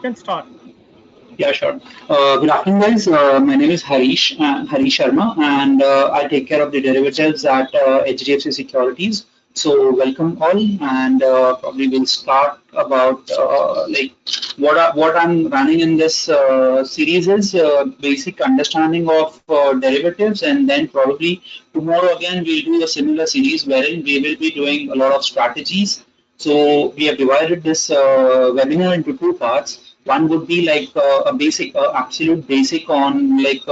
can start. Yeah, sure. Good afternoon, guys. My name is Harish, Harish Sharma, and I take care of the derivatives at HDFC Securities. So, welcome all, and probably we'll start about like what I'm running in this series is basic understanding of derivatives, and then probably tomorrow again we'll do a similar series wherein we will be doing a lot of strategies. So we have divided this webinar into two parts. One would be like a basic, absolute basic on like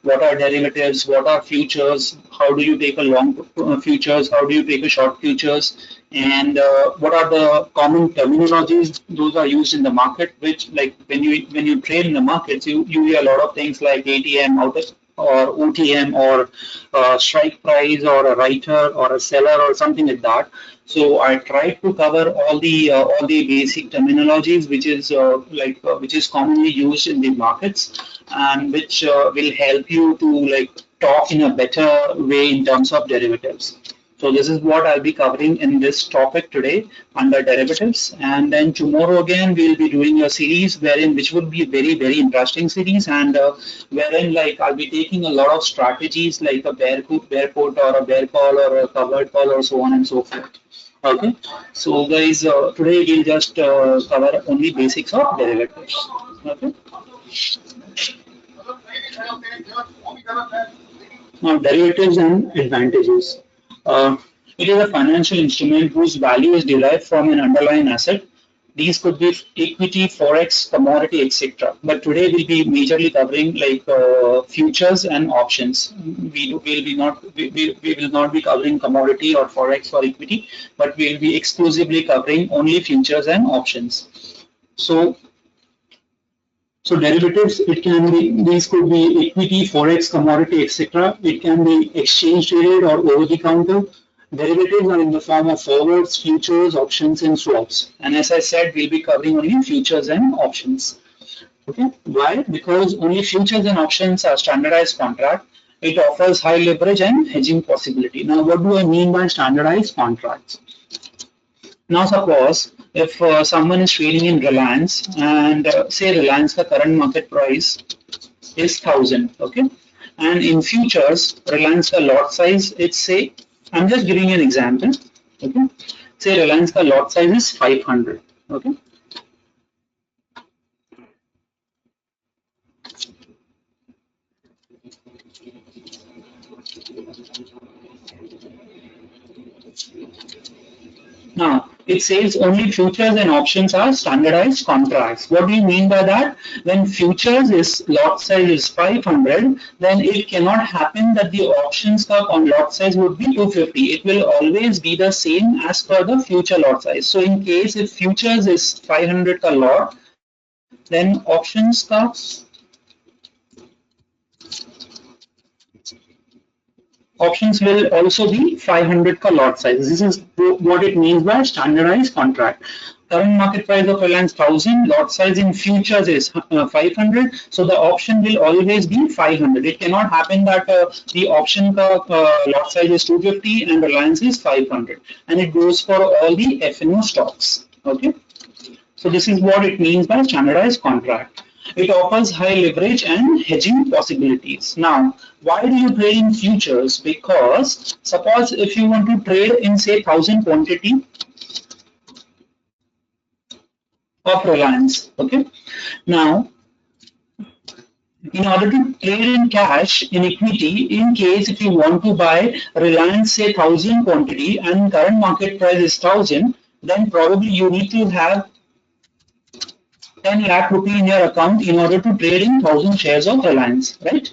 what are derivatives, what are futures, how do you take a long futures, how do you take a short futures, and what are the common terminologies those are used in the market. Which like when you trade in the markets, you hear a lot of things like ATM, out of or OTM or strike price or a writer or a seller or something like that. So I tried to cover all the basic terminologies which is commonly used in the markets and which will help you to like talk in a better way in terms of derivatives. So this is what I'll be covering in this topic today under derivatives, and then tomorrow again we'll be doing a series which would be a very interesting series, and wherein like I'll be taking a lot of strategies like a bear put or a bear call or a covered call or so on and so forth. Okay, so guys, today we'll just cover only basics of derivatives. Okay, now derivatives and advantages. Uh, it is a financial instrument whose value is derived from an underlying asset. These could be equity, forex, commodity, etc. But today we'll be majorly covering like futures and options. We will not be covering commodity or forex or equity, but we'll be exclusively covering only futures and options. So derivatives, it can be, these could be equity, forex, commodity, etc. It can be exchange traded or over the counter. Derivatives are in the form of forwards, futures, options, and swaps. And as I said, we'll be covering only futures and options. Okay, why? Because only futures and options are standardized contract. It offers high leverage and hedging possibility. Now, what do I mean by standardized contracts? Now, suppose if someone is trading in Reliance and say Reliance ka current market price is 1000, okay, and in futures Reliance ka lot size, it's say, I'm just giving you an example, okay, say Reliance ka lot size is 500, okay. Now, it says only futures and options are standardized contracts. What do you mean by that? When futures is lot size is 500, then it cannot happen that the options on lot size would be 250. It will always be the same as per the future lot size. So in case if futures is 500 ka lot, then options ka options will also be 500 ka lot size. This is what it means by standardized contract. Current market price of Reliance 1000, lot size in futures is 500, so the option will always be 500. It cannot happen that the option lot size is 250 and Reliance is 500, and it goes for all the FNO stocks. Okay, so this is what it means by standardized contract. It offers high leverage and hedging possibilities. Now, why do you trade in futures? Because suppose if you want to trade in say 1000 quantity of Reliance, okay. Now, in order to trade in cash in equity, in case if you want to buy Reliance say 1000 quantity and current market price is 1000, then probably you need to have 10 lakh rupee in your account in order to trade in 1000 shares of Reliance, right?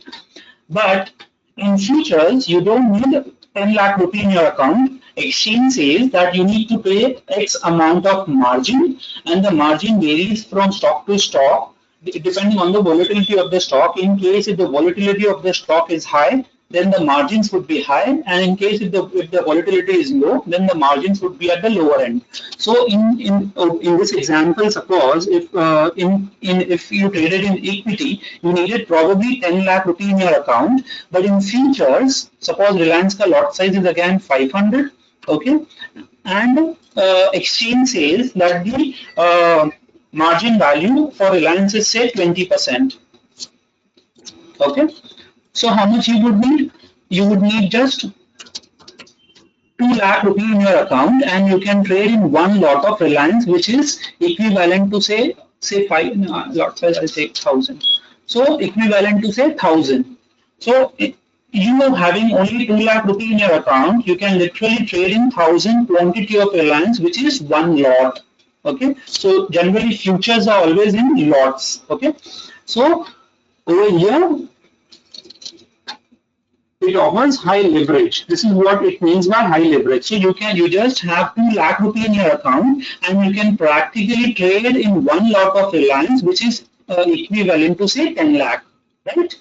But in futures, you don't need 10 lakh rupee in your account. Exchange says that you need to pay X amount of margin, and the margin varies from stock to stock depending on the volatility of the stock. In case if the volatility of the stock is high, then the margins would be high, and in case if the volatility is low, then the margins would be at the lower end. So in this example, suppose if you traded in equity, you needed probably 10 lakh rupee in your account, but in futures, suppose Reliance ka lot size is again 500, okay, and exchange says that the margin value for Reliance is say 20%. Okay. So how much you would need? You would need just 2 lakh rupee in your account, and you can trade in one lot of Reliance, which is equivalent to say five lot size. I'll take 1,000. So equivalent to say 1,000. So you having only 2 lakh rupee in your account, you can literally trade in 1,000 quantity of Reliance, which is one lot. Okay. So generally futures are always in lots. Okay. So over here, it offers high leverage. This is what it means by high leverage. So you just have 2 lakh rupee in your account, and you can practically trade in one lot of Reliance, which is equivalent to say 10 lakh, right?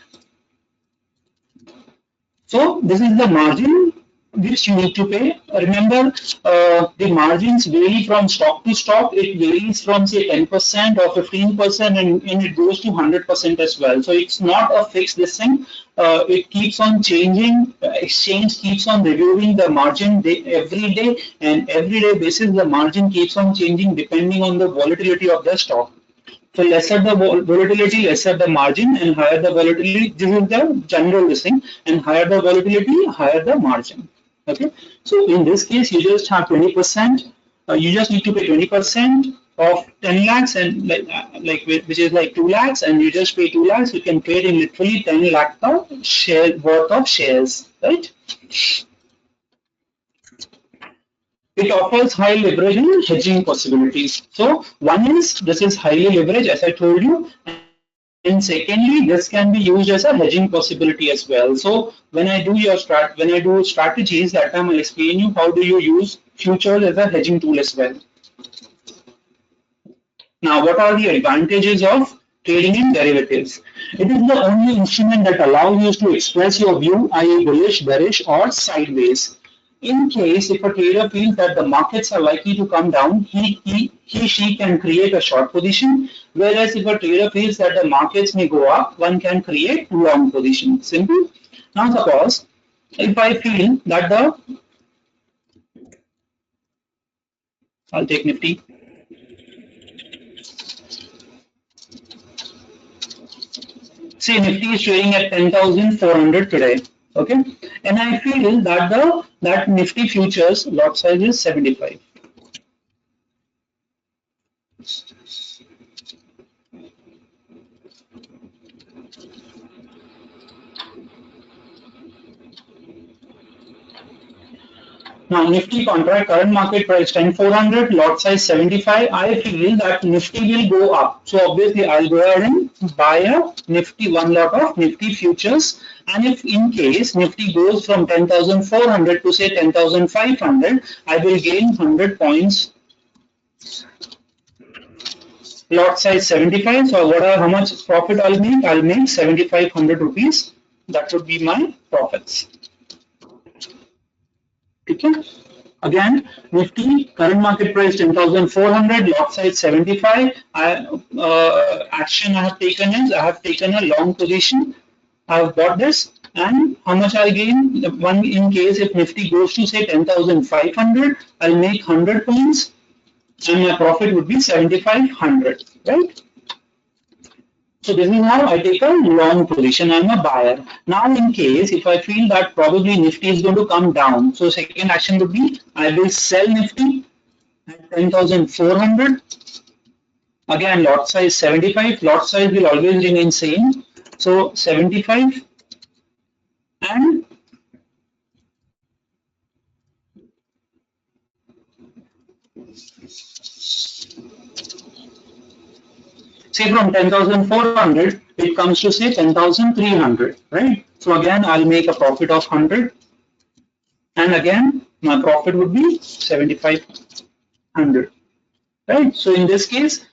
So this is the margin which you need to pay. Remember, the margins vary from stock to stock. It varies from say 10% or 15%, and it goes to 100% as well. So it's not a fixed this thing. It keeps on changing. Exchange keeps on reviewing the margin every day, and every day basis the margin keeps on changing depending on the volatility of the stock. So lesser the volatility, lesser the margin, and higher the volatility. This is the general listing, and higher the volatility, higher the margin. Okay. So in this case, you just have 20%. You just need to pay 20% of 10 lakhs, and which is like 2 lakhs, and you just pay 2 lakhs. You can trade in literally 10 lakh of share worth of shares, right? It offers high leverage and hedging possibilities. So one is this is highly leveraged, as I told you, and secondly, this can be used as a hedging possibility as well. So when I do strategies, that time I explain you how do you use futures as a hedging tool as well. Now, what are the advantages of trading in derivatives? It is the only instrument that allows you to express your view, i.e. bullish, bearish, or sideways. In case if a trader feels that the markets are likely to come down, she can create a short position. Whereas if a trader feels that the markets may go up, one can create long position. Simple. Now suppose if I feel that I'll take Nifty. Say Nifty is trading at 10,400 today. Okay, and I feel that that Nifty futures lot size is 75. Now Nifty contract current market price 10,400, lot size 75. I feel that Nifty will go up. So obviously I'll go ahead and buy a Nifty, one lot of Nifty futures. And if in case Nifty goes from 10,400 to say 10,500, I will gain 100 points. Lot size 75. So how much profit I'll make? I'll make 7,500 rupees. That would be my profits. Okay. Again, Nifty current market price 10,400, lot size 75. Action I have taken is I have taken a long position. I have bought this, and how much I'll gain? One in case if Nifty goes to say 10,500, I'll make 100 points, and my profit would be 7,500. Right? So this is how I take a long position. I'm a buyer. Now in case if I feel that probably Nifty is going to come down, so second action would be I will sell Nifty at 10,400. Again, lot size 75. Lot size will always remain same. So 75 and say from 10,400, it comes to say 10,300, right? So again, I'll make a profit of 100. And again, my profit would be 7,500, right? So in this case,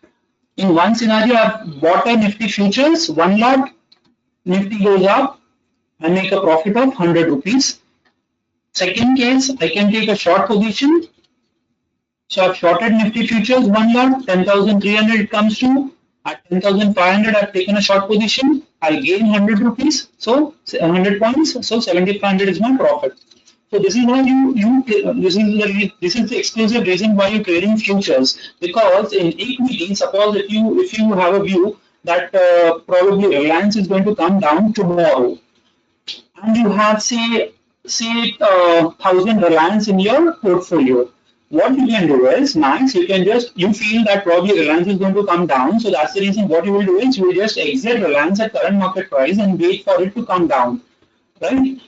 in one scenario, I've bought a Nifty futures, one lot, Nifty goes up, I make a profit of 100 rupees. Second case, I can take a short position. So I've shorted Nifty futures, one lot, 10,300 it comes to. At 10,500, I've taken a short position. I'll gain 100 rupees, so 100 points. So 7,500 is my profit. So this is why this is the exclusive reason why you're trading futures, because in equity, suppose if you have a view that probably Reliance is going to come down tomorrow, and you have say 1,000 Reliance in your portfolio. What you can do is, Max, you feel that probably Reliance is going to come down, so that's the reason. What you will do is you will just exit Reliance at current market price and wait for it to come down, right?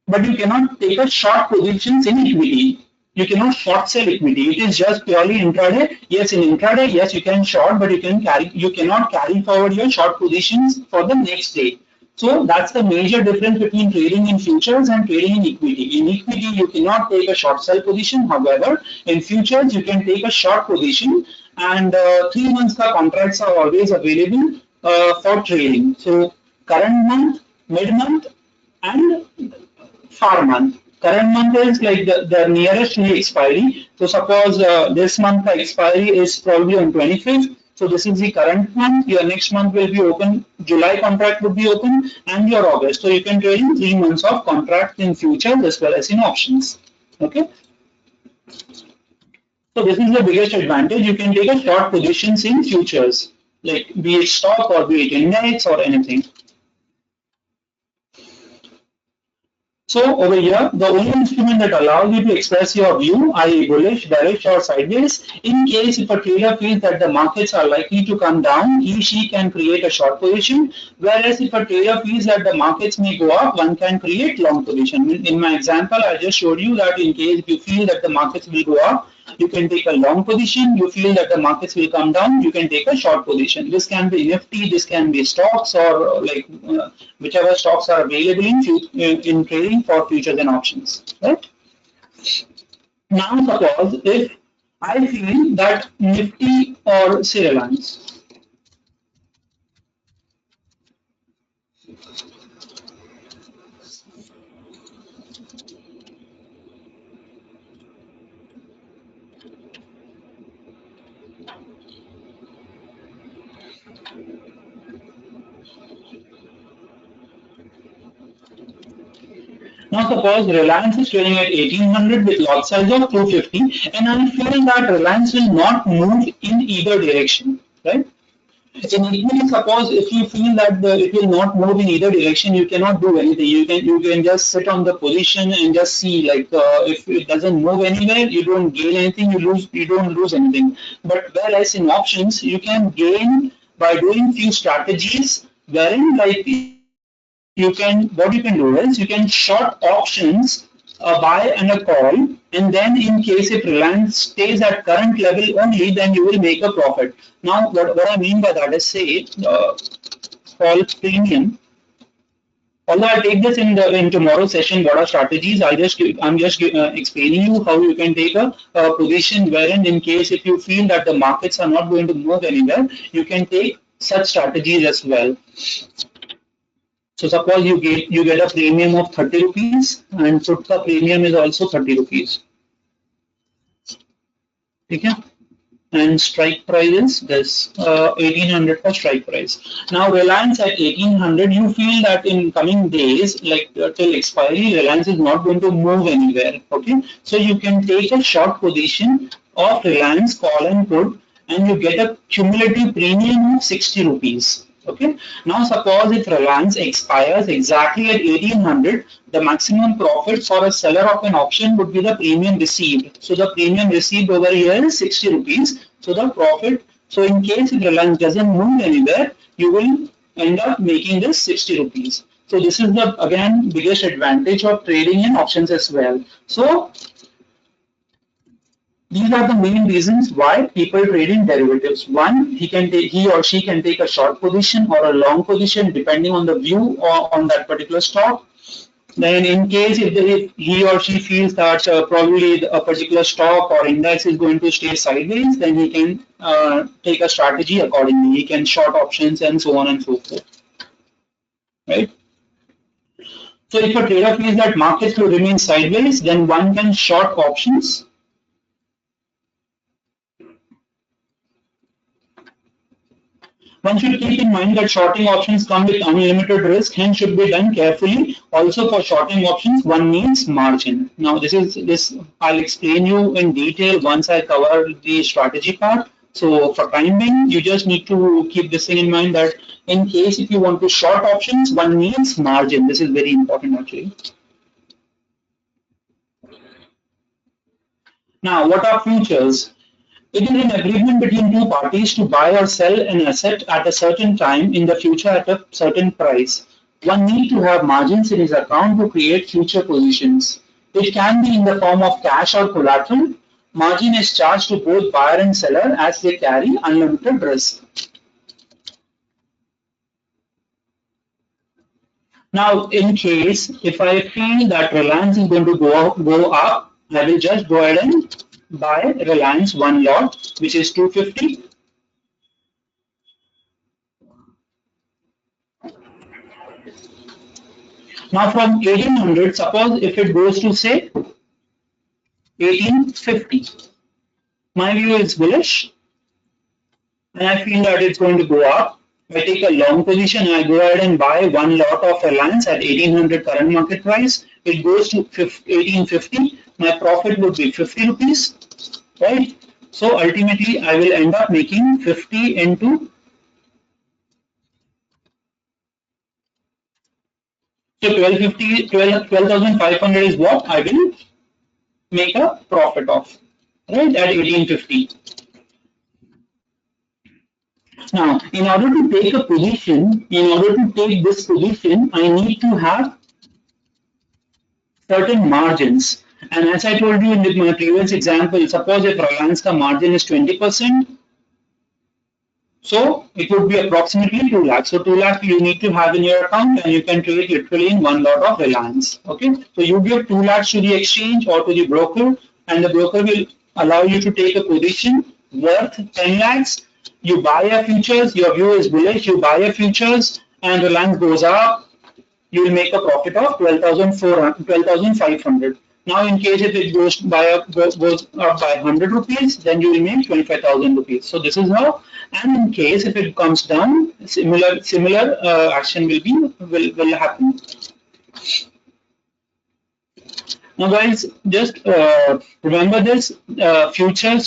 But you cannot take a short positions in equity. You cannot short sell equity. It is just purely intraday. Yes, in intraday, yes, you can short, but you cannot carry forward your short positions for the next day. So that's the major difference between trading in futures and trading in equity. In equity, you cannot take a short sell position. However, in futures, you can take a short position, and 3 months ka contracts are always available for trading. So current month, mid month, and far month. Current month is like the nearest to the expiry. So suppose this month the expiry is probably on 25th. So this is the current month. Your next month will be open. July contract would be open, and your August. So you can trade in 3 months of contract in futures as well as in options. Okay. So this is the biggest advantage. You can take a short positions in futures, like be it stock or be it index or anything. So over here, the only instrument that allows you to express your view, i.e. bullish, bearish or sideways, in case if a trader feels that the markets are likely to come down, she can create a short position, whereas if a trader feels that the markets may go up, one can create long position. In my example, I just showed you that in case if you feel that the markets will go up, you can take a long position. You feel that the markets will come down, you can take a short position. This can be Nifty, this can be stocks, or like whichever stocks are available in trading for futures and options. Right? Now, suppose if I feel that Nifty or say Reliance. Now suppose Reliance is trading at 1800 with lot size of 250, and I'm feeling that Reliance will not move in either direction, right? In equity, suppose if you feel that it will not move in either direction, you cannot do anything. You can just sit on the position and just see, like if it doesn't move anywhere, you don't gain anything. You don't lose anything. But whereas in options, you can gain by doing few strategies, wherein like what you can do is you can short options, a buy and a call, and then in case if Reliance stays at current level only, then you will make a profit. Now what I mean by that is, say call premium. Although I'll take this in tomorrow's session, what are strategies, I'm just explaining you how you can take a position wherein in case if you feel that the markets are not going to move anywhere, you can take such strategies as well. So suppose you get a premium of 30 rupees, and put the premium is also 30 rupees. Okay? And strike price is this 1800 for strike price. Now Reliance at 1800, you feel that in coming days, like till expiry, Reliance is not going to move anywhere. Okay, so you can take a short position of Reliance call and put, and you get a cumulative premium of 60 rupees. Okay. Now suppose if Reliance expires exactly at 1800, the maximum profit for a seller of an option would be the premium received. So the premium received over here is 60 rupees. So the profit. So in case if Reliance doesn't move anywhere, you will end up making this 60 rupees. So this is the again biggest advantage of trading in options as well. So these are the main reasons why people trade in derivatives. One, he or she can take a short position or a long position depending on the view or on that particular stock. Then in case if he or she feels that probably a particular stock or index is going to stay sideways, then he can take a strategy accordingly. He can short options and so on and so forth. Right? So if a trader feels that markets will remain sideways, then one can short options. One should keep in mind that shorting options come with unlimited risk, hence should be done carefully. Also for shorting options, one needs margin. Now this I'll explain you in detail once I cover the strategy part. So for time being, you just need to keep this thing in mind that in case if you want to short options, one needs margin. This is very important actually. Now, what are futures? It is an agreement between two parties to buy or sell an asset at a certain time in the future at a certain price. One need to have margins in his account to create future positions. It can be in the form of cash or collateral. Margin is charged to both buyer and seller as they carry unlimited risk. Now, in case if I feel that Reliance is going to go up, I will just go ahead and buy Reliance one lot, which is 250. Now from 1800, suppose if it goes to say 1850, my view is bullish and I feel that it's going to go up. I take a long position, I go ahead and buy one lot of Reliance at 1800 current market price. It goes to 1850, my profit would be 50 rupees, right? So ultimately I will end up making 50 into, so 12,500 is what I will make a profit of, right, at 1850. Now, in order to take a position, in order to take this position, I need to have certain margins. And as I told you in my previous example, suppose if Reliance ka margin is 20%, so it would be approximately 2 lakhs. So 2 lakhs you need to have in your account and you can trade literally in one lot of Reliance. Okay, so you give 2 lakhs to the exchange or to the broker, and the broker will allow you to take a position worth 10 lakhs. You buy a futures, your view is bullish, you buy a futures and Reliance goes up, you will make a profit of 12,500. Now in case if it goes up by 100 rupees, then you will make 25,000 rupees. So this is how. And in case if it comes down, similar action will happen. Now guys, just remember this, future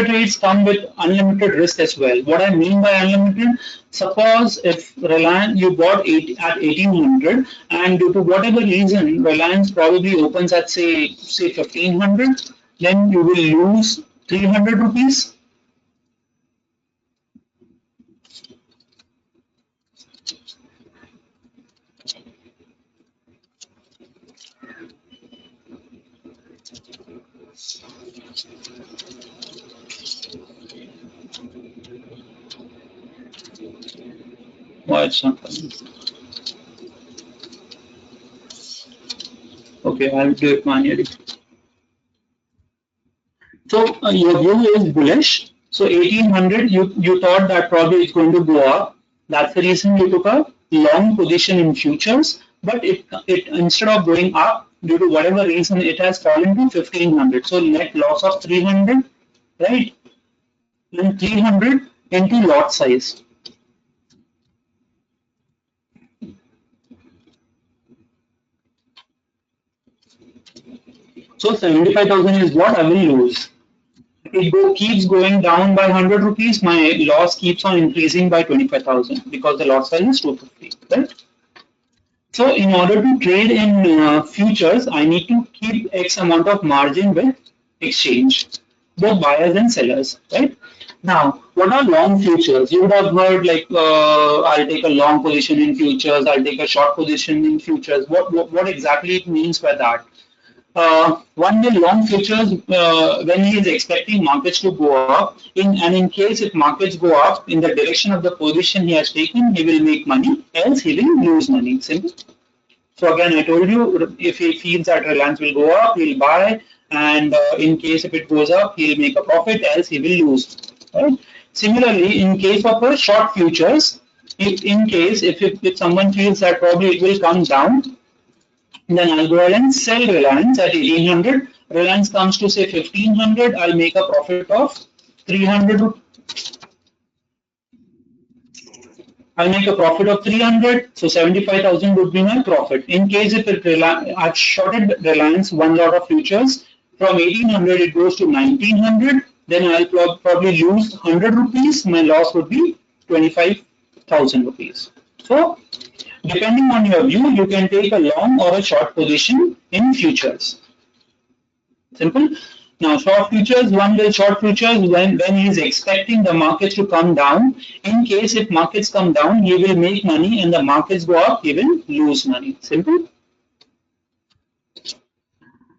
trades come with unlimited risk as well. What I mean by unlimited, suppose if Reliance, you bought at 1800 and due to whatever reason, Reliance probably opens at say 1500, then you will lose 300 rupees. Why it's not coming? Okay, I'll do it manually. So your view is bullish. So 1800, you thought that probably it's going to go up. That's the reason you took a long position in futures. But it instead of going up, due to whatever reason, it has fallen to 1500. So net loss of 300, right? And 300 into lot size. So 75,000 is what I will lose. It keeps going down by 100 rupees, my loss keeps on increasing by 25,000 because the lot size is 250, right? So in order to trade in futures, I need to keep X amount of margin with exchange, both buyers and sellers, right? Now, what are long futures? You would have heard like, I'll take a long position in futures, I'll take a short position in futures. What exactly it means by that? One will long futures when he is expecting markets to go up, and in case if markets go up in the direction of the position he has taken, he will make money, else he will lose money. Simple. So again, I told you, if he feels that Reliance will go up, he'll buy, and in case if it goes up, he'll make a profit, else he will lose. Right? Similarly, in case of a short futures, if someone feels that probably it will come down, then I'll go ahead and sell Reliance at 1800. Reliance comes to say 1500. I'll make a profit of 300. I'll make a profit of 300, so 75,000 would be my profit. In case if I've shorted Reliance one lot of futures, from 1800 it goes to 1900, then I'll probably lose 100 rupees, my loss would be 25,000 rupees. So, depending on your view, you can take a long or a short position in futures. Simple. Now, short futures, one will short futures when he is expecting the markets to come down. In case if markets come down, he will make money, and the markets go up, he will lose money. Simple.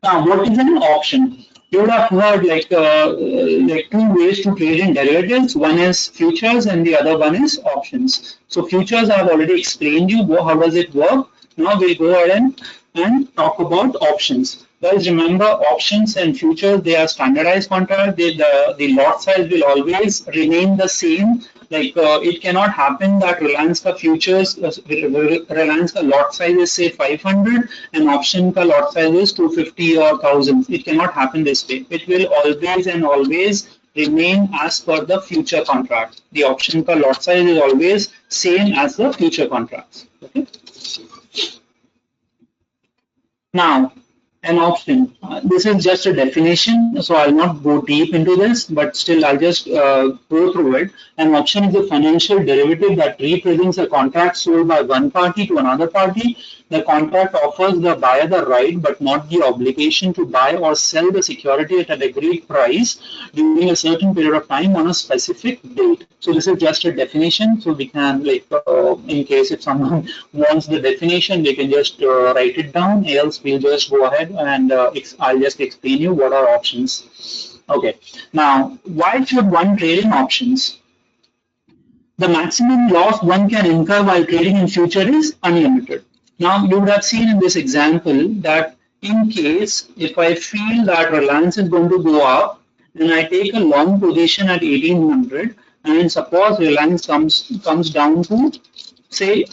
Now, what is an option? You would have heard like two ways to trade in derivatives. One is futures and the other one is options. So futures I have already explained you how does it work. Now we'll go ahead and talk about options. Guys, remember options and futures, they are standardized contracts. The lot size will always remain the same. Like it cannot happen that Reliance ka futures, Reliance ka lot size is say 500 and option ka lot size is 250 or 1000. It cannot happen this way. It will always and always remain as per the future contract. The option ka lot size is always same as the future contracts. Okay. Now, an option. This is just a definition, so I'll not go deep into this, but still I'll just go through it. An option is a financial derivative that represents a contract sold by one party to another party. The contract offers the buyer the right but not the obligation to buy or sell the security at an agreed price during a certain period of time on a specific date. So this is just a definition, so we can in case if someone wants the definition, they can just write it down, else we'll just go ahead and I'll just explain you what are options. Okay, now why should one trade in options? The maximum loss one can incur while trading in future is unlimited. Now you would have seen in this example that in case if I feel that Reliance is going to go up and I take a long position at 1800 and suppose Reliance comes down to say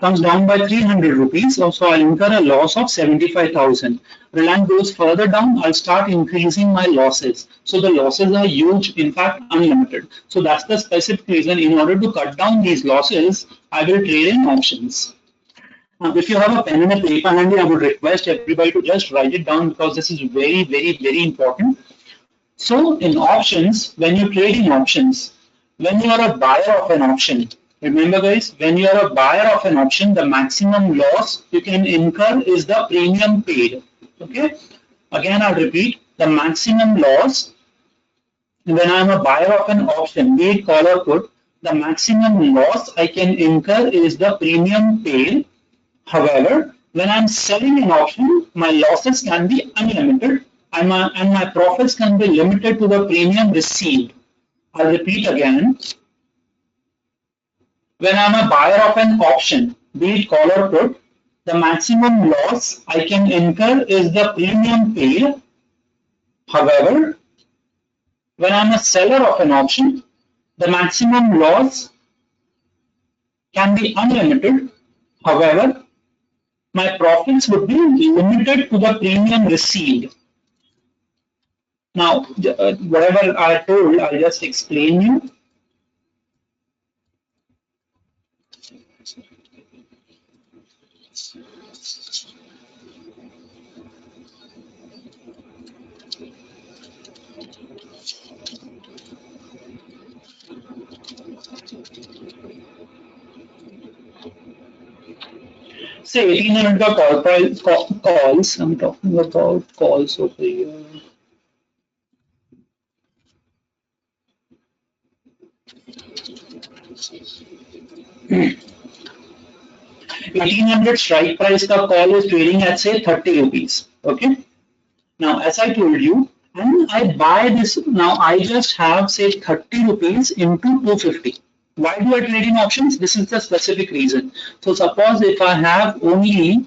comes down by 300 rupees, so I'll incur a loss of 75,000. Reliance goes further down, I'll start increasing my losses. So the losses are huge, in fact unlimited. So that's the specific reason. In order to cut down these losses, I will trade in options. Now, if you have a pen and a paper handy, I would request everybody to just write it down because this is very, very, very important. So in options, when you trade in options, when you are a buyer of an option, remember guys, when you are a buyer of an option, the maximum loss you can incur is the premium paid. Okay. Again, I'll repeat, the maximum loss when I'm a buyer of an option, be it call or put, the maximum loss I can incur is the premium paid. However, when I'm selling an option, my losses can be unlimited and my profits can be limited to the premium received. I'll repeat again. When I'm a buyer of an option, be it call or put, the maximum loss I can incur is the premium paid. However, when I'm a seller of an option, the maximum loss can be unlimited. However, my profits would be limited to the premium received. Now, whatever I told, I'll just explain you. Say 1800 का call price calls. I'm talking about calls over here. Hmm. 1800 strike price का call is trading at say 30 rupees. Okay. Now, as I told you, and I buy this. Now I just have say 30 rupees into 250. Why do I trade in options? This is the specific reason. So suppose if I have only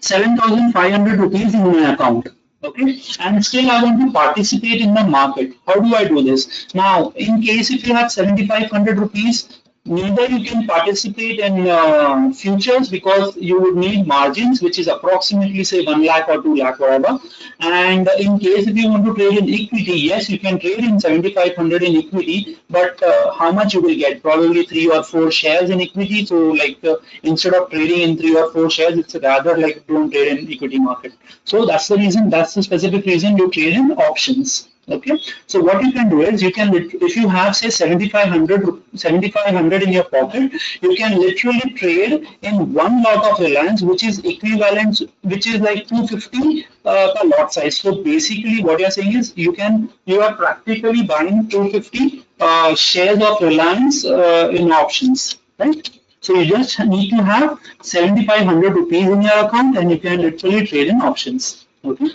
7,500 rupees in my account, okay, and still I want to participate in the market. How do I do this? Now, in case if you have 7,500 rupees, Neither you can participate in futures because you would need margins, which is approximately say 1 lakh or 2 lakh, whatever. And in case if you want to trade in equity, yes, you can trade in 7,500 in equity, but how much you will get? Probably 3 or 4 shares in equity. So like instead of trading in 3 or 4 shares, it's rather like don't trade in equity market. So that's the reason. That's the specific reason you trade in options. Okay, so what you can do is you can, if you have say 7,500 in your pocket, you can literally trade in one lot of Reliance, which is equivalent, which is like 250 per lot size. So basically what you're saying is you are practically buying 250 shares of Reliance in options, right? So you just need to have 7,500 rupees in your account and you can literally trade in options. Okay.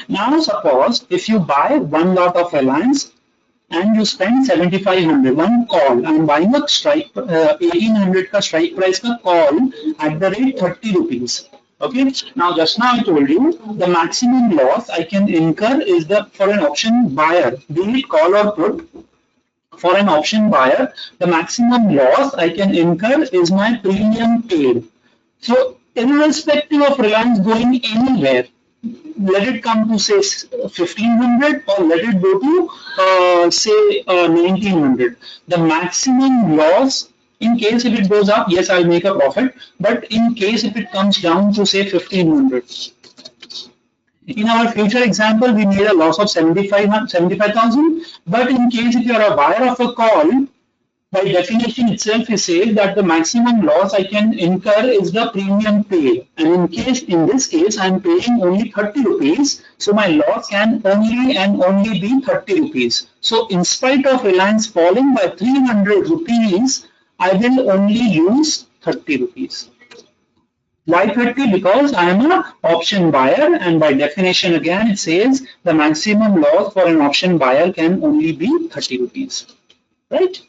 Now suppose if you buy one lot of Reliance and you spend 7,500, one call, I'm buying a strike 1,800 ka strike price ka call at the rate 30 rupees. Okay. Now just now I told you the maximum loss I can incur is the for an option buyer, be it call or put. For an option buyer, the maximum loss I can incur is my premium paid. So irrespective of Reliance going anywhere, let it come to say 1,500 or let it go to say 1,900. The maximum loss in case if it goes up, yes, I'll make a profit. But in case if it comes down to say 1,500, in our future example, we made a loss of 75,000. But in case if you are a buyer of a call, by definition itself, it says that the maximum loss I can incur is the premium paid. And in this case, I'm paying only 30 rupees. So my loss can only and only be 30 rupees. So in spite of Reliance falling by 300 rupees, I will only lose 30 rupees. Why 30? Because I am an option buyer, and by definition again it says the maximum loss for an option buyer can only be 30 rupees. Right?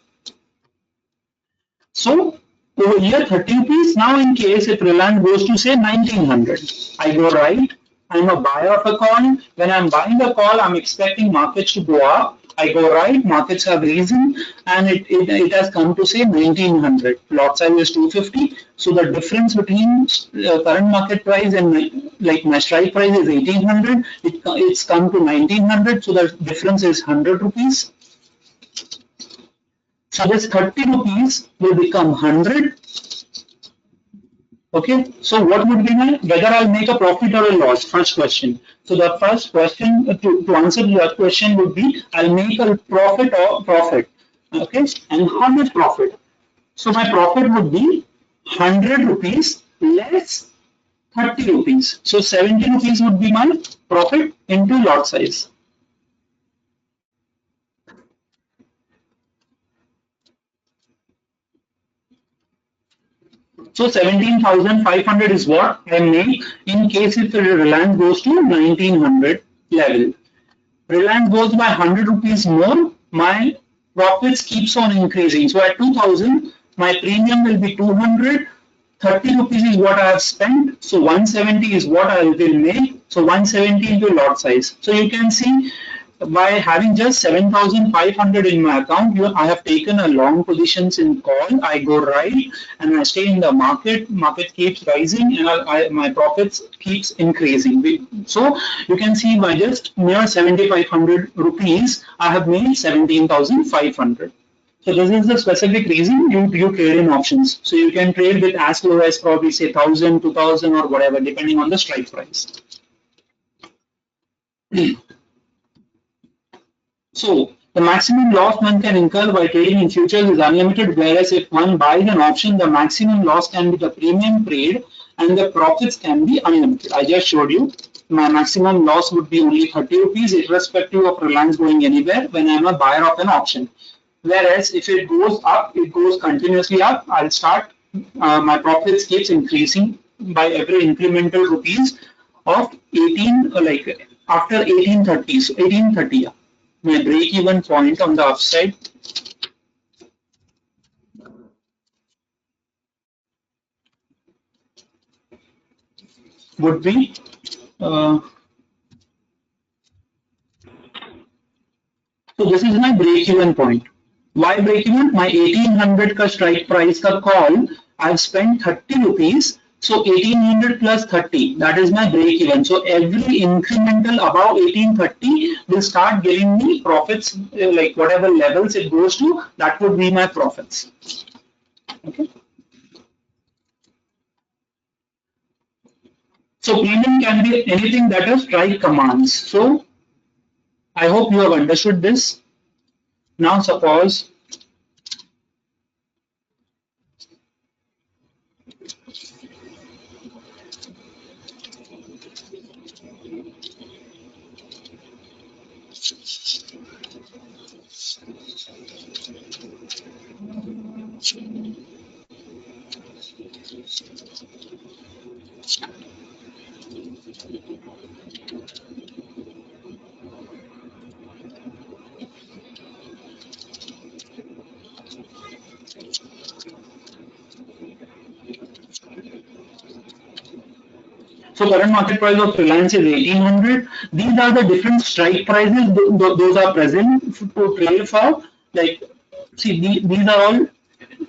So over here 30 rupees. Now in case if Reliance goes to say 1900, I go right. I'm a buyer of a call. When I'm buying a call, I'm expecting markets to go up. I go right, markets have risen, and it has come to say 1900. Lot size is 250. So the difference between current market price and like my strike price is 1800. It's come to 1900. So the difference is 100 rupees. So this 30 rupees will become 100. Okay, so what would be my, whether I'll make a profit or a loss? First question. So the first question to answer that question would be I'll make a profit or profit. Okay, and how much profit? So my profit would be 100 rupees less 30 rupees. So 70 rupees would be my profit into lot size. So 17,500 is what I make in case if the Reliance goes to 1900 level. Reliance goes by 100 rupees more, my profits keeps on increasing. So at 2000, my premium will be 200. 30 rupees is what I have spent. So 170 is what I will make. So 170 into lot size. So you can see by having just 7,500 in my account, I have taken a long positions in call. I go right and I stay in the market. Market keeps rising and my profits keeps increasing. So you can see by just near 7,500 rupees, I have made 17,500. So this is the specific reason you trade in options. So you can trade with as low as probably say 1,000, 2,000 or whatever, depending on the strike price. So the maximum loss one can incur by trading in futures is unlimited, whereas if one buys an option, the maximum loss can be the premium paid and the profits can be unlimited. I just showed you my maximum loss would be only 30 rupees irrespective of Reliance going anywhere when I'm a buyer of an option. Whereas if it goes up, it goes continuously up, I'll start, my profits keeps increasing by every incremental rupees of 18, like after 1830, so 1830. Yeah. My break-even point on the upside would be so this is my break-even point. Why break even? My 1800 का strike price का call, I've spent 30 rupees. So 1800 plus 30, that is my break even. So every incremental above 1830 will start giving me profits, like whatever levels it goes to, that would be my profits. Okay. So premium can be anything that a strike commands. So I hope you have understood this. Now suppose so current market price of Reliance is 1800. These are the different strike prices. Those are present to trade for. Like, see, these are all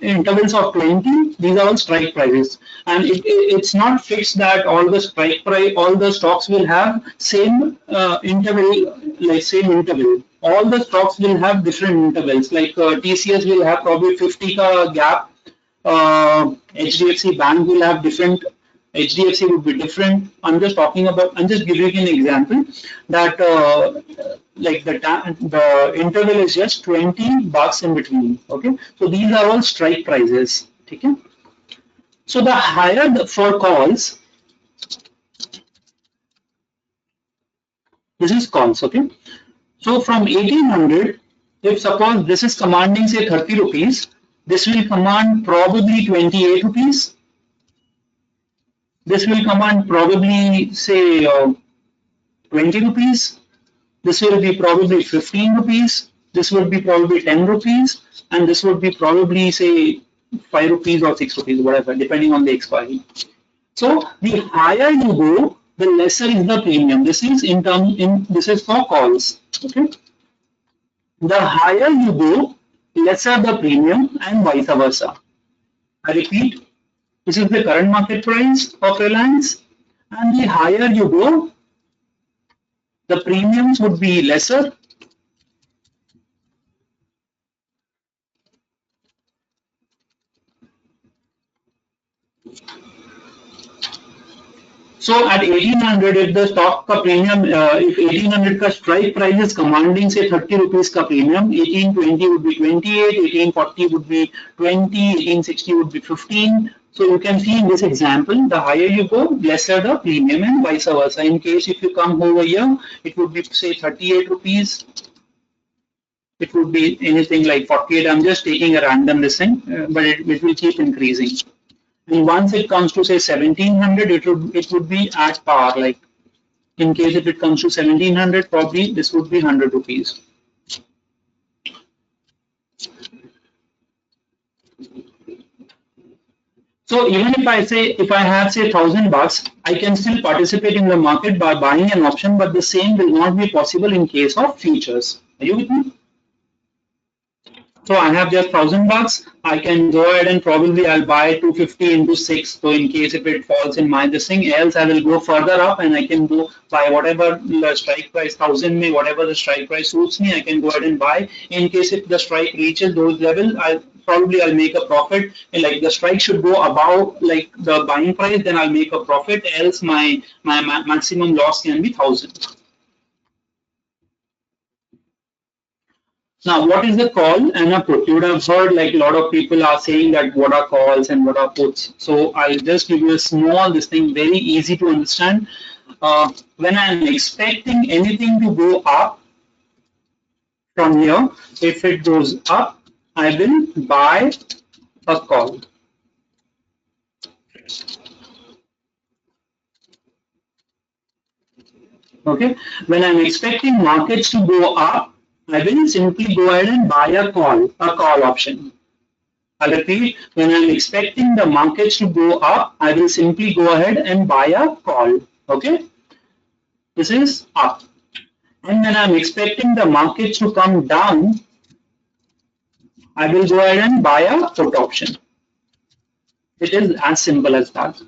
intervals of 20. These are all strike prices, and it's not fixed that all the strike price, all the stocks will have same interval, like same interval. All the stocks will have different intervals. Like TCS will have probably 50 ka gap. HDFC Bank will have different, HDFC would be different. I'm just talking about, I'm just giving you an example that like the interval is just 20 bucks in between. Okay, so these are all strike prices. Okay, so the higher for calls, this is calls. Okay, so from 1800, if suppose this is commanding say 30 rupees, this will command probably 28 rupees. This will command probably say 20 rupees. This will be probably 15 rupees. This would be probably 10 rupees. And this would be probably say 5 rupees or 6 rupees, whatever, depending on the expiry. So the higher you go, the lesser is the premium. This is this is for calls. Okay. The higher you go, lesser the premium and vice versa. I repeat, this is the current market price of Reliance, and the higher you go, the premiums would be lesser. So at 1800, if the stock ka premium, if 1800 ka strike price is commanding say 30 rupees ka premium, 1820 would be 28, 1840 would be 20, 1860 would be 15. So you can see in this example, the higher you go, lesser the premium and vice versa. In case if you come over here, it would be say 38 rupees. It would be anything like 48. I'm just taking a random this thing, but it will keep increasing. And once it comes to say 1700, it would be at par. Like in case if it comes to 1700, probably this would be 100 rupees. So even if I say, if I have say 1000 bucks, I can still participate in the market by buying an option, but the same will not be possible in case of futures. Are you with me? So I have just 1000 bucks. I can go ahead and probably I'll buy 250 into 6. So in case if it falls in my this thing, else I will go further up and I can go buy whatever the strike price 1000 may, whatever the strike price suits me, I can go ahead and buy. In case if the strike reaches those levels, I'll make a profit. And like the strike should go above like the buying price, then I'll make a profit. Else my maximum loss can be 1000. Now, what is a call and a put? You would have heard like a lot of people are saying that what are calls and what are puts. So I'll just give you a small this thing, very easy to understand. When I'm expecting anything to go up from here, if it goes up, I will buy a call. Okay. When I'm expecting markets to go up, I will simply go ahead and buy a call option. I'll repeat, when I'm expecting the markets to go up, I will simply go ahead and buy a call. Okay, this is up. And when I'm expecting the markets to come down, I will go ahead and buy a put option. It is as simple as that.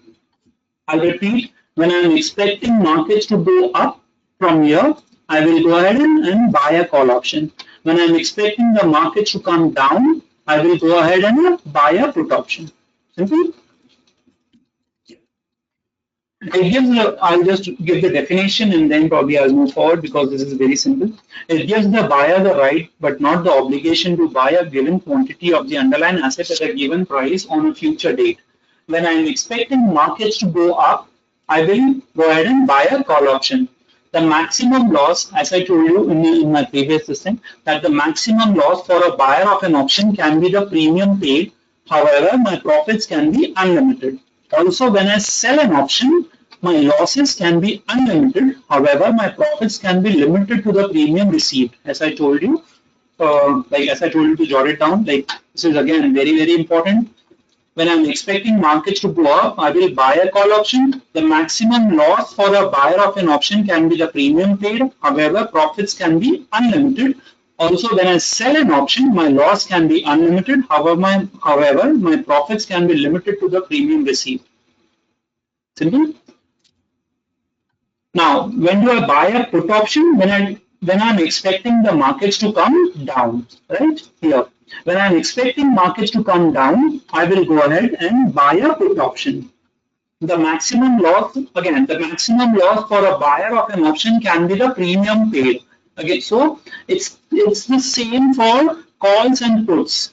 I'll repeat, when I'm expecting markets to go up from here, I will go ahead and buy a call option. When I'm expecting the markets to come down, I will go ahead and buy a put option. Simple. It gives I'll just give the definition and then probably I'll move forward because this is very simple. It gives the buyer the right but not the obligation to buy a given quantity of the underlying asset at a given price on a future date. When I'm expecting markets to go up, I will go ahead and buy a call option. The maximum loss, as I told you in my previous system, that the maximum loss for a buyer of an option can be the premium paid. However, my profits can be unlimited. Also, when I sell an option, my losses can be unlimited. However, my profits can be limited to the premium received. As I told you, as I told you to jot it down, this is again very important. When I'm expecting markets to go up, I will buy a call option. The maximum loss for a buyer of an option can be the premium paid. However, profits can be unlimited. Also, when I sell an option, my loss can be unlimited. However, my profits can be limited to the premium received. Simple. Now, when do I buy a put option? When I'm expecting the markets to come down, right here. When I'm expecting markets to come down, I will go ahead and buy a put option. The maximum loss, again, the maximum loss for a buyer of an option can be the premium paid. Okay, so it's the same for calls and puts.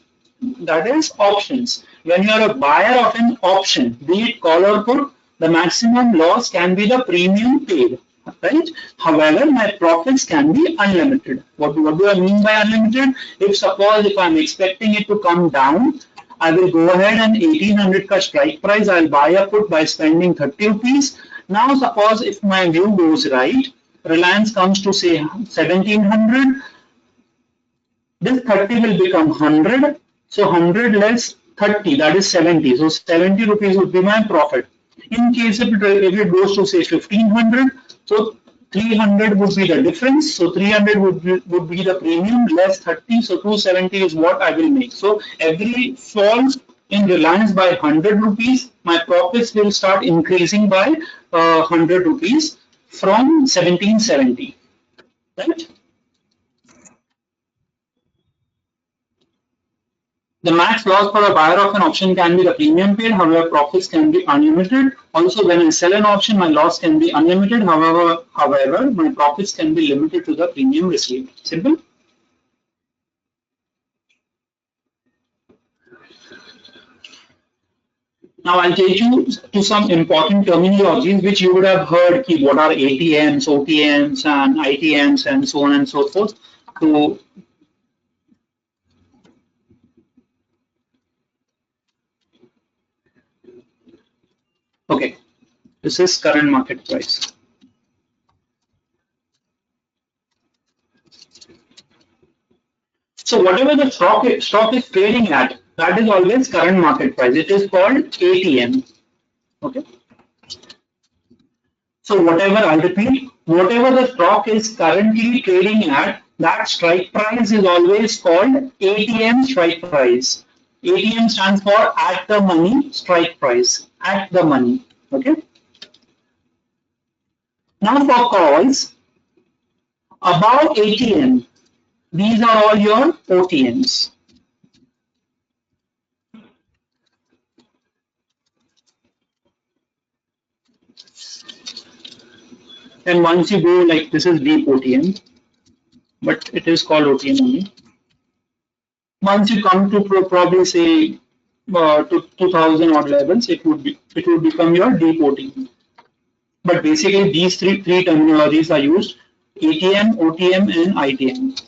That is options. When you are a buyer of an option, be it call or put, the maximum loss can be the premium paid. Right? However, my profits can be unlimited. What do I mean by unlimited? If I'm expecting it to come down, I will go ahead and 1800 ka strike price, I'll buy a put by spending 30 rupees. Now suppose if my view goes right, Reliance comes to say 1700, this 30 will become 100. So 100 less 30, that is 70. So 70 rupees would be my profit. In case if it goes to say 1500, so 300 would be the difference. So 300 would be the premium less 30. So 270 is what I will make. So every fall in Reliance by 100 rupees, my profits will start increasing by 100 rupees from 1770. Right? The max loss for a buyer of an option can be the premium paid, however, profits can be unlimited. Also, when I sell an option, my loss can be unlimited, however, my profits can be limited to the premium received. Simple? Now, I'll take you to some important terminologies which you would have heard, what are ATMs, OTMs, and ITMs, and so on and so forth. So, okay, this is current market price. So whatever the stock is trading at, that is always current market price. It is called ATM. Okay. So whatever, I'll repeat, whatever the stock is currently trading at, that strike price is always called ATM strike price. ATM stands for at the money strike price. At the money. Okay. Now for calls above ATM, these are all your OTMs. And once you go like this is deep OTM, but it is called OTM only. Once you come to probably say to 2000 odd levels, it would become your deep OTM. But basically these three terminologies are used: ATM, OTM, and ITM.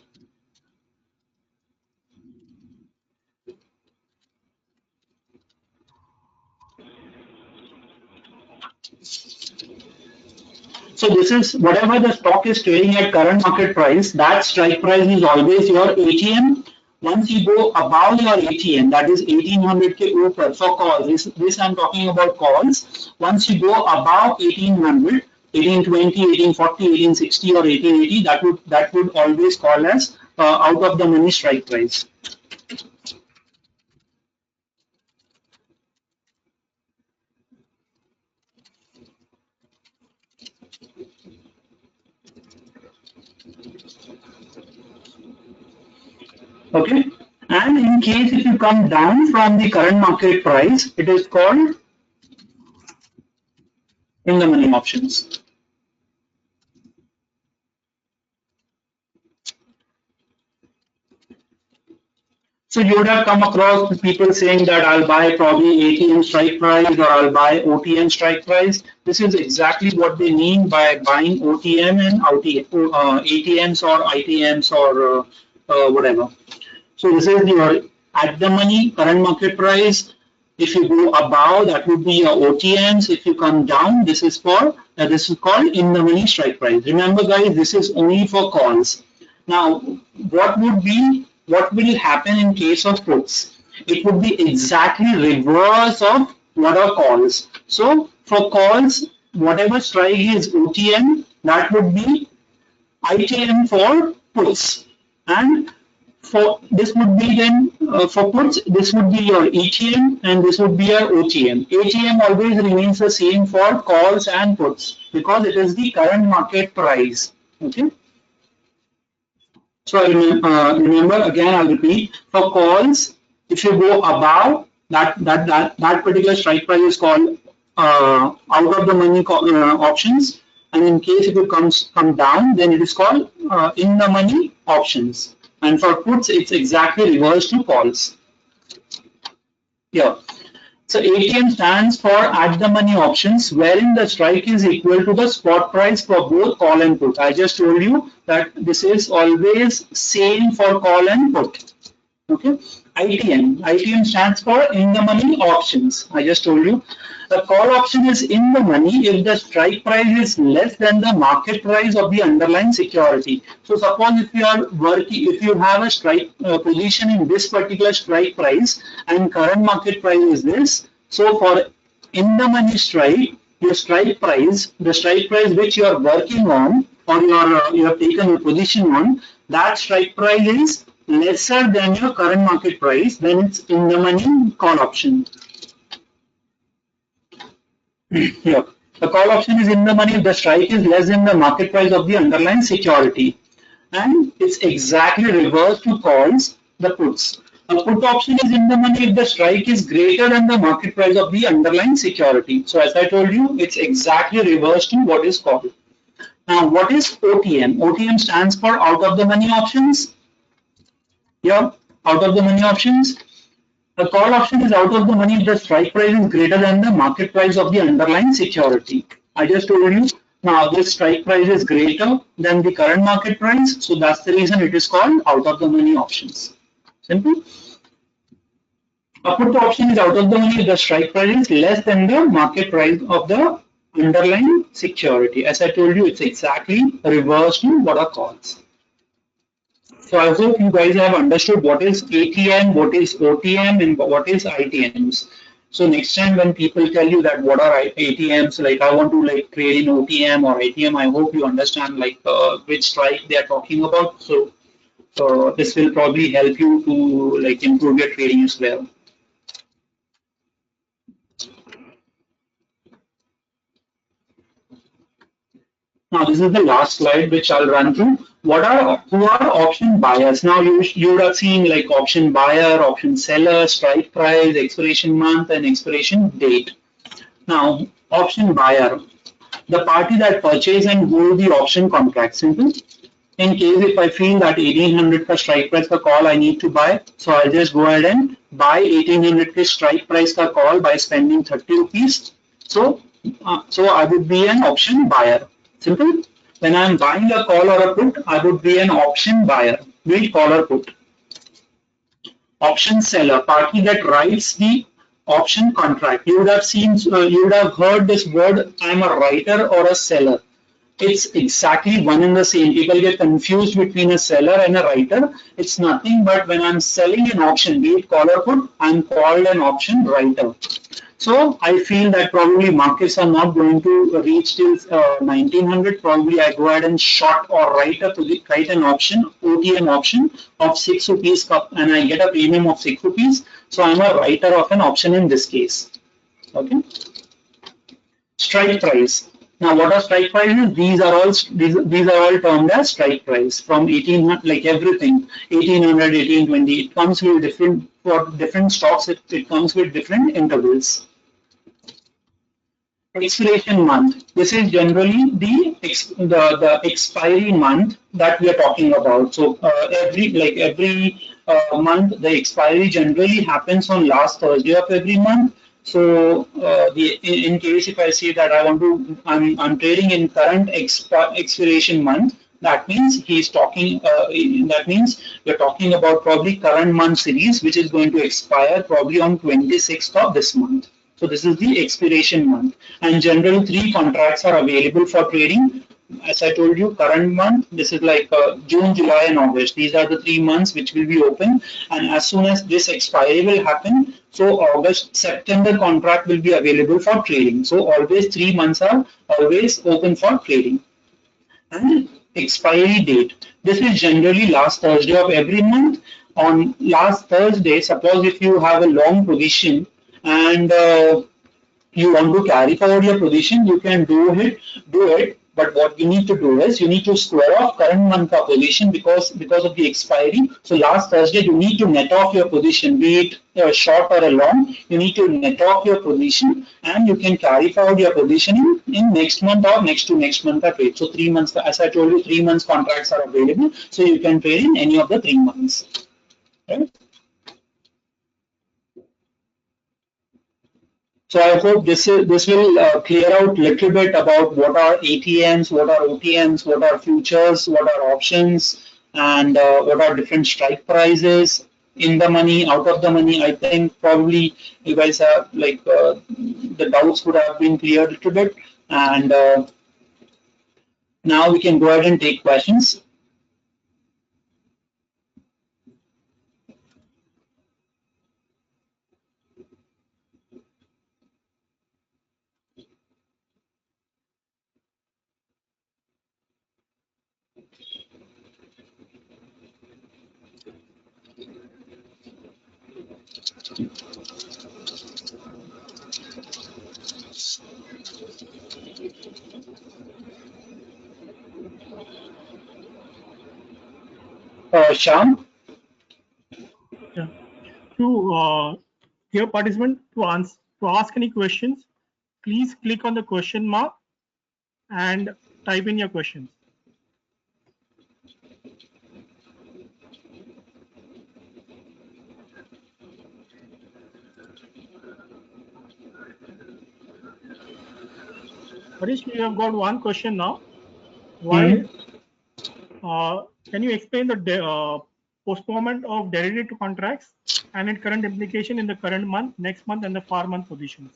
So this is whatever the stock is trading at current market price, that strike price is always your ATM. Once you go above your ATM, that is 1800K over for calls. This I'm talking about calls. Once you go above 1800, 1820, 1840, 1860, or 1880, that would always call as out of the money strike price. Okay. And in case if you come down from the current market price, it is called in the money options. So you would have come across people saying that I'll buy probably ATM strike price or I'll buy OTM strike price. This is exactly what they mean by buying OTM and ATMs or ITMs or whatever. So this is your at the money current market price. If you go above, that would be your OTMs. If you come down, this is called in the money strike price. Remember, guys, this is only for calls. Now, what will happen in case of puts? It would be exactly reverse of what are calls. So for calls, whatever strike is OTM, that would be ITM for puts, and for this would be then for puts, this would be your ETM and this would be your OTM. ATM always remains the same for calls and puts because it is the current market price. Okay. So remember again, I'll repeat, for calls, if you go above that particular strike price is called out of the money options, and in case if it come down, then it is called in the money options. And for puts, it's exactly reverse to calls. Yeah. So ATM stands for at the money options, wherein the strike is equal to the spot price for both call and put. I just told you that this is always same for call and put. Okay. ITM stands for in the money options. I just told you the call option is in the money if the strike price is less than the market price of the underlying security. So suppose if you are working, if you have a strike position in this particular strike price and current market price is this. So for in the money strike, your strike price, the strike price which you are working on or you have taken a position on, that strike price is lesser than your current market price, then it's in the money call option. Here, the call option is in the money if the strike is less than the market price of the underlying security, and it's exactly reverse to calls, the puts. A put option is in the money if the strike is greater than the market price of the underlying security. So as I told you, it's exactly reverse to what is called. Now, what is OTM? OTM stands for out of the money options. Yeah, out of the money options. The call option is out of the money if the strike price is greater than the market price of the underlying security. I just told you now this strike price is greater than the current market price, so that's the reason it is called out of the money options. Simple. A put option is out of the money if the strike price is less than the market price of the underlying security. As I told you, it's exactly reverse to what are calls. So I hope you guys have understood what is ATM, what is OTM, and what is ITMs. So next time when people tell you that what are ATMs, like I want to like trade in OTM or ATM, I hope you understand like which strike they are talking about. So this will probably help you to like improve your trading as well. Now this is the last slide which I'll run through. Who are option buyers? Now you would have seen like option buyer, option seller, strike price, expiration month, and expiration date. Now option buyer, the party that purchase and hold the option contract. Simple. In case if I feel that 1800 ka strike price ka call I need to buy, so I'll just go ahead and buy 1800 ka strike price ka call by spending 30 rupees. So I would be an option buyer. Simple. When I'm buying a call or a put, I would be an option buyer, be it call or put. Option seller, party that writes the option contract. You would have seen, you would have heard this word, I'm a writer or a seller. It's exactly one and the same. People get confused between a seller and a writer. It's nothing but when I'm selling an option, be it call or put, I'm called an option writer. So I feel that probably markets are not going to reach till 1900. Probably I go ahead and short or write an option, OTM option of 6 rupees and I get a premium of 6 rupees. So I'm a writer of an option in this case. Okay. Strike price. Now, what are strike prices? These are all termed as strike price from 1800, like everything 1800, 1820. It comes with different for different stocks. It comes with different intervals. Expiration month. This is generally the expiry month that we are talking about. So every month, the expiry generally happens on last Thursday of every month. So in case if I say that I'm trading in current expiration month, that means he's talking. That means we're talking about probably current month series, which is going to expire probably on 26th of this month. So this is the expiration month. And generally, three contracts are available for trading. As I told you, current month, this is like June, July, and August. These are the 3 months which will be open. And as soon as this expiry will happen, so August, September contract will be available for trading. So always 3 months are always open for trading. And expiry date. This is generally last Thursday of every month. On last Thursday, suppose if you have a long position and you want to carry forward your position, you can do it. But what you need to do is you need to square off current month of position because of the expiry. So last Thursday you need to net off your position, be it a short or a long. You need to net off your position, and you can carry forward your position in next month or next to next month of trade. So 3 months, as I told you, 3 months contracts are available. So you can trade in any of the 3 months. Right? So I hope this will clear out little bit about what are ATMs, what are OTMs, what are futures, what are options, and what are different strike prices in the money, out of the money. I think probably you guys have like the doubts would have been cleared a little bit, and now we can go ahead and take questions. Shyam? Yeah. To dear participant, to ask any questions, please click on the question mark and type in your questions. Harish, we have got one question now. Why? Can you explain the postponement of derivative contracts and its current implication in the current month, next month, and the far month positions?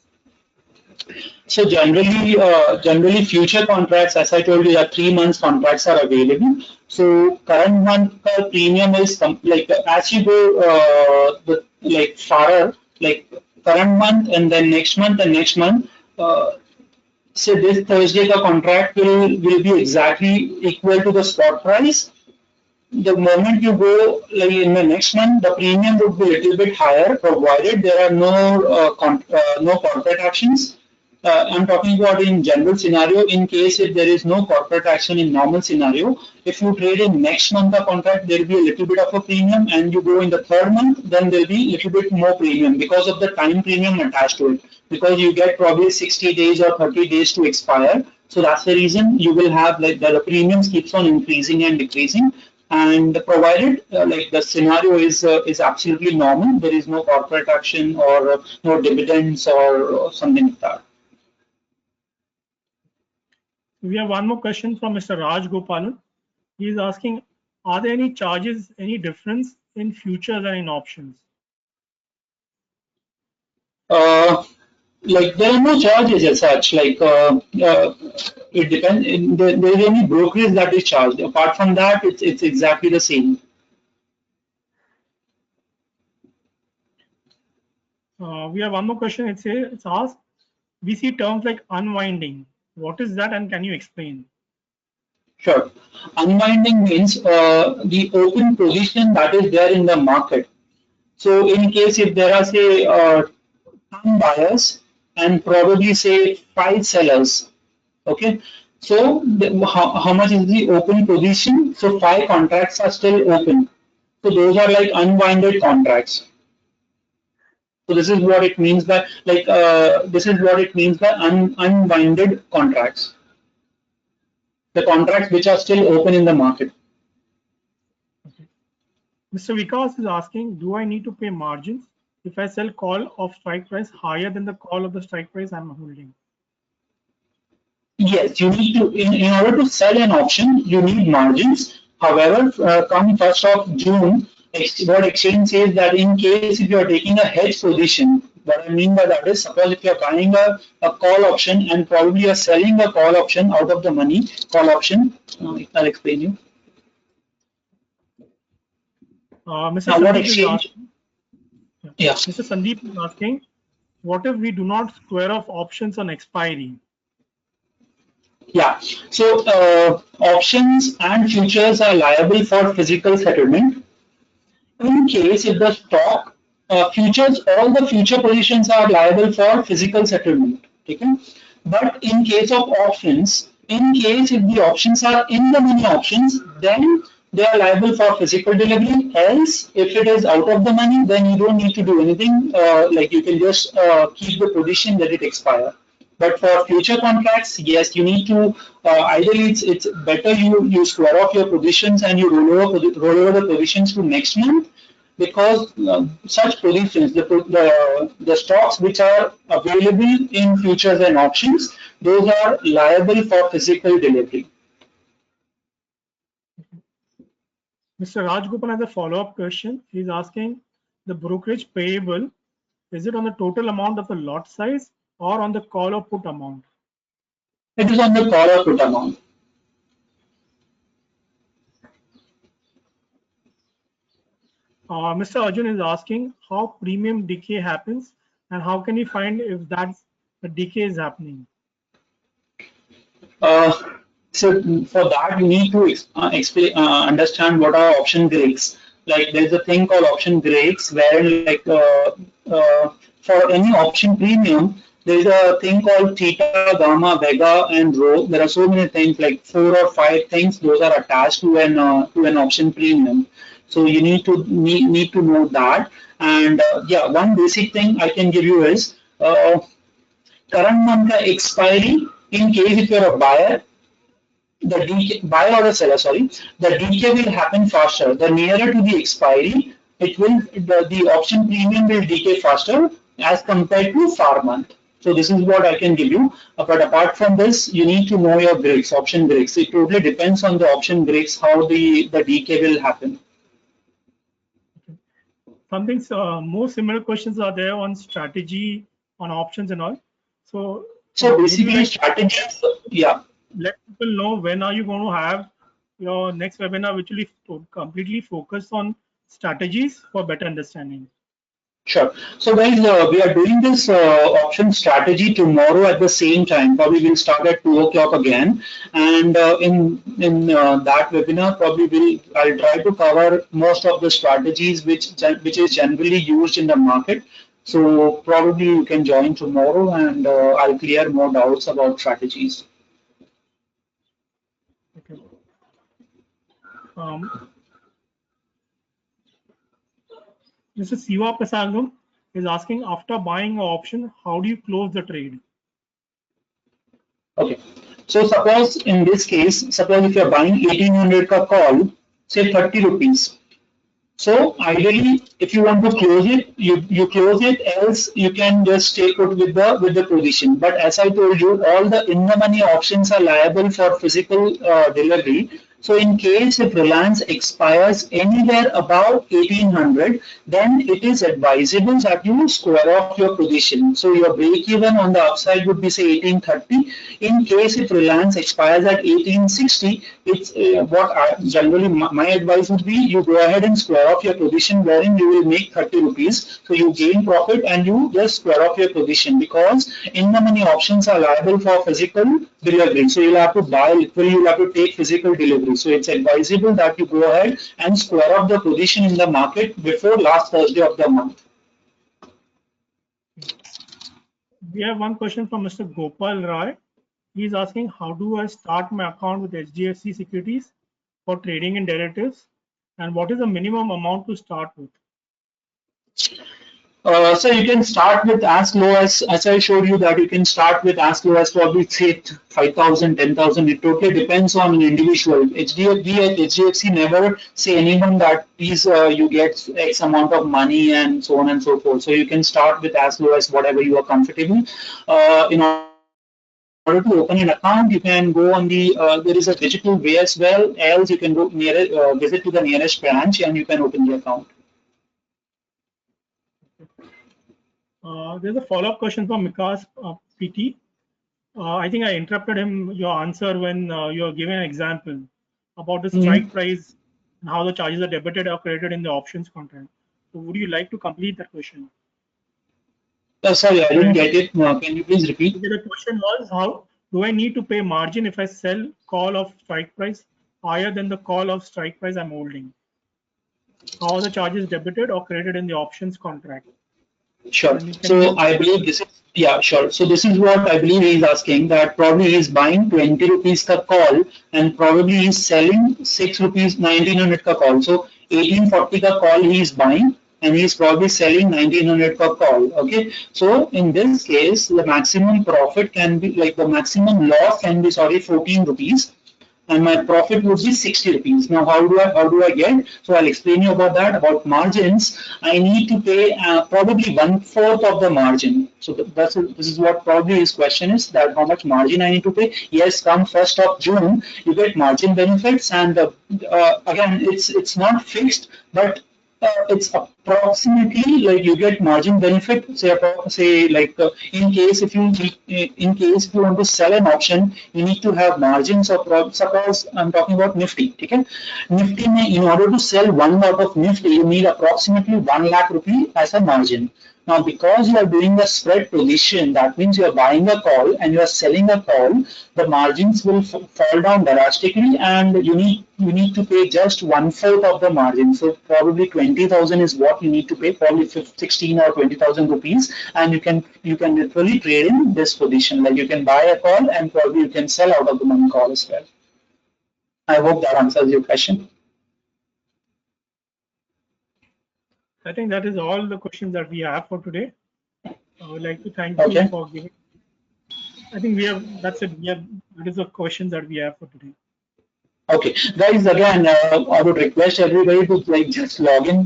So generally future contracts, as I told you, that 3 months contracts are available. So current month premium is like as you go like farther, like current month and then next month and next month. So this Thursday the contract will be exactly equal to the spot price. The moment you go like in the next month, the premium would be a little bit higher, provided there are no corporate actions. I'm talking about in general scenario. In case if there is no corporate action in normal scenario, if you trade in next month the contract, there will be a little bit of a premium, and you go in the third month, then there will be a little bit more premium because of the time premium attached to it. Because you get probably 60 days or 30 days to expire. So that's the reason you will have like the premiums keeps on increasing and decreasing. And provided like the scenario is absolutely normal, there is no corporate action or no dividends or something like that. We have one more question from Mr. Raj Gopalan. He is asking, are there any charges, any difference in futures and in options? Like there are no charges as such. Like it depends. There is any brokerage that is charged. Apart from that, it's exactly the same. We have one more question. It's asked, we see terms like unwinding. What is that, and can you explain? Sure. Unwinding means the open position that is there in the market. So in case if there are say 10 buyers and probably say 5 sellers, Okay, so how much is the open position? So 5 contracts are still open. So those are like unwinded contracts. So this is what it means by this is what it means by unwinded contracts. The contracts which are still open in the market. Okay. Mr. Vikas is asking, do I need to pay margins if I sell call of strike price higher than the call of the strike price I'm holding? Yes, you need to in order to sell an option, you need margins. However, come 1st of June, what exchange says that in case if you are taking a hedge position, what I mean by that is suppose if you are buying a call option and probably you are selling a call option out of the money, call option, I'll explain you. Mr. Now what Sandeep is exchange? asking, yeah. Yeah. Mr. Sandeep is asking, what if we do not square off options on expiry? Yeah. So options and futures are liable for physical settlement. In case if the stock futures, all the future positions are liable for physical settlement. Okay? But in case of options, in case if the options are in the money options, then they are liable for physical delivery. Else, if it is out of the money, then you don't need to do anything. Like you can just keep the position, let it expire. But for future contracts, yes, you need to ideally it's better you square off your positions and you roll over the positions to next month because such positions, the stocks which are available in futures and options, those are liable for physical delivery. Mr. Rajgopal has a follow-up question. He's asking, the brokerage payable, is it on the total amount of the lot size or on the call or put amount? It is on the call or put amount. Mr. Arjun is asking how premium decay happens and how can we find if that's the decay is happening? Uh, so for that, you need to explain, understand what are option breaks. Like there's a thing called option breaks, where for any option premium, there's a thing called theta, gamma, vega, and rho. There are so many things, like 4 or 5 things. Those are attached to an option premium. So you need to know that. And yeah, one basic thing I can give you is. Current month expiry in case if you're a buyer, buyer or a seller, sorry, the decay will happen faster. The nearer to the expiry, the option premium will decay faster as compared to far month. So this is what I can give you. But apart from this, you need to know your breaks, option breaks. It totally depends on the option breaks how the decay will happen. Something more similar questions are there on strategy, on options and all. So So would you basically like strategies, yeah. let people know when are you going to have your next webinar, which will be completely focused on strategies for better understanding? Sure. So guys, we are doing this option strategy tomorrow at the same time. Probably we'll start at 2 o'clock again, and in that webinar, probably I'll try to cover most of the strategies which is generally used in the market. So probably you can join tomorrow, and I'll clear more doubts about strategies. Okay. Um, Mr. Siva Prasangam is asking, after buying an option, how do you close the trade? Okay. So suppose in this case, suppose if you're buying 1800 ka call, say 30 rupees. So ideally, if you want to close it, you close it. Else, you can just stay put with the position. But as I told you, all the in the money options are liable for physical delivery. So in case if Reliance expires anywhere above 1800, then it is advisable that you square off your position. So your break even on the upside would be say 1830. In case if Reliance expires at 1860, it's what generally my advice would be you go ahead and square off your position wherein you will make 30 rupees. So you gain profit and you just square off your position because in the money options are liable for physical delivery. So you'll have to buy literally, you'll have to take physical delivery. So it's advisable that you go ahead and square off the position in the market before last Thursday of the month. We have one question from Mr. Gopal Rai. He's asking, how do I start my account with HDFC Securities for trading in derivatives, and what is the minimum amount to start with? So you can start with as low as I showed you, that you can start with as low as probably say 5,000, 10,000. It totally depends on an individual. HDFC never say anyone that please you get X amount of money and so on and so forth. So you can start with as low as whatever you are comfortable. In order to open an account, you can go on the there is a digital way as well. Else you can go visit to the nearest branch and you can open the account. There's a follow-up question from Mikas PT. I think I interrupted him, your answer, when you are giving an example about the strike price and how the charges are debited or credited in the options contract. So would you like to complete that question? Sorry, I didn't get it. Can you please repeat? Okay, the question was, how do I need to pay margin if I sell call of strike price higher than the call of strike price I'm holding? How are the charges debited or credited in the options contract? Sure. So I believe this is, yeah, sure. So this is what I believe he is asking, that probably he is buying 20 rupees ka call and probably he is selling 6 rupees 1900 ka call. So 1840 ka call he is buying and he is probably selling 1900 ka call. Okay. So in this case, the maximum profit can be like the maximum loss can be, sorry, 14 rupees and my profit would be 60 rupees. Now, how do I get? So I'll explain you about that. About margins, I need to pay probably 1/4 of the margin. So this is what probably his question is, that how much margin I need to pay. Yes, come 1st of June, you get margin benefits, and again, it's not fixed, but it's approximately like you get margin benefit. Say like in case if you want to sell an option, you need to have margins of suppose I'm talking about Nifty. Okay, Nifty in order to sell one lot of Nifty, you need approximately 1 lakh rupee as a margin. Now, because you are doing a spread position, that means you are buying a call and you are selling a call, the margins will fall down drastically, and you need to pay just 1/4 of the margin. So probably 20,000 is what you need to pay, probably 16 or 20,000 rupees, and you can literally trade in this position. Like you can buy a call and probably you can sell out of the money call as well. I hope that answers your question. I think that is all the questions that we have for today. I would like to thank you Okay. for giving. I think that's it. That is the questions that we have for today. Okay, guys. Again, I would request everybody to like just log in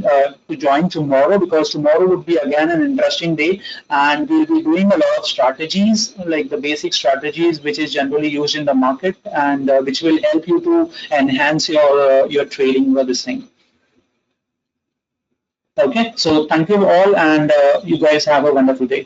to join tomorrow, because tomorrow would be again an interesting day, and we'll be doing a lot of strategies, like the basic strategies which is generally used in the market, and which will help you to enhance your trading with this thing. Okay, so thank you all, and you guys have a wonderful day.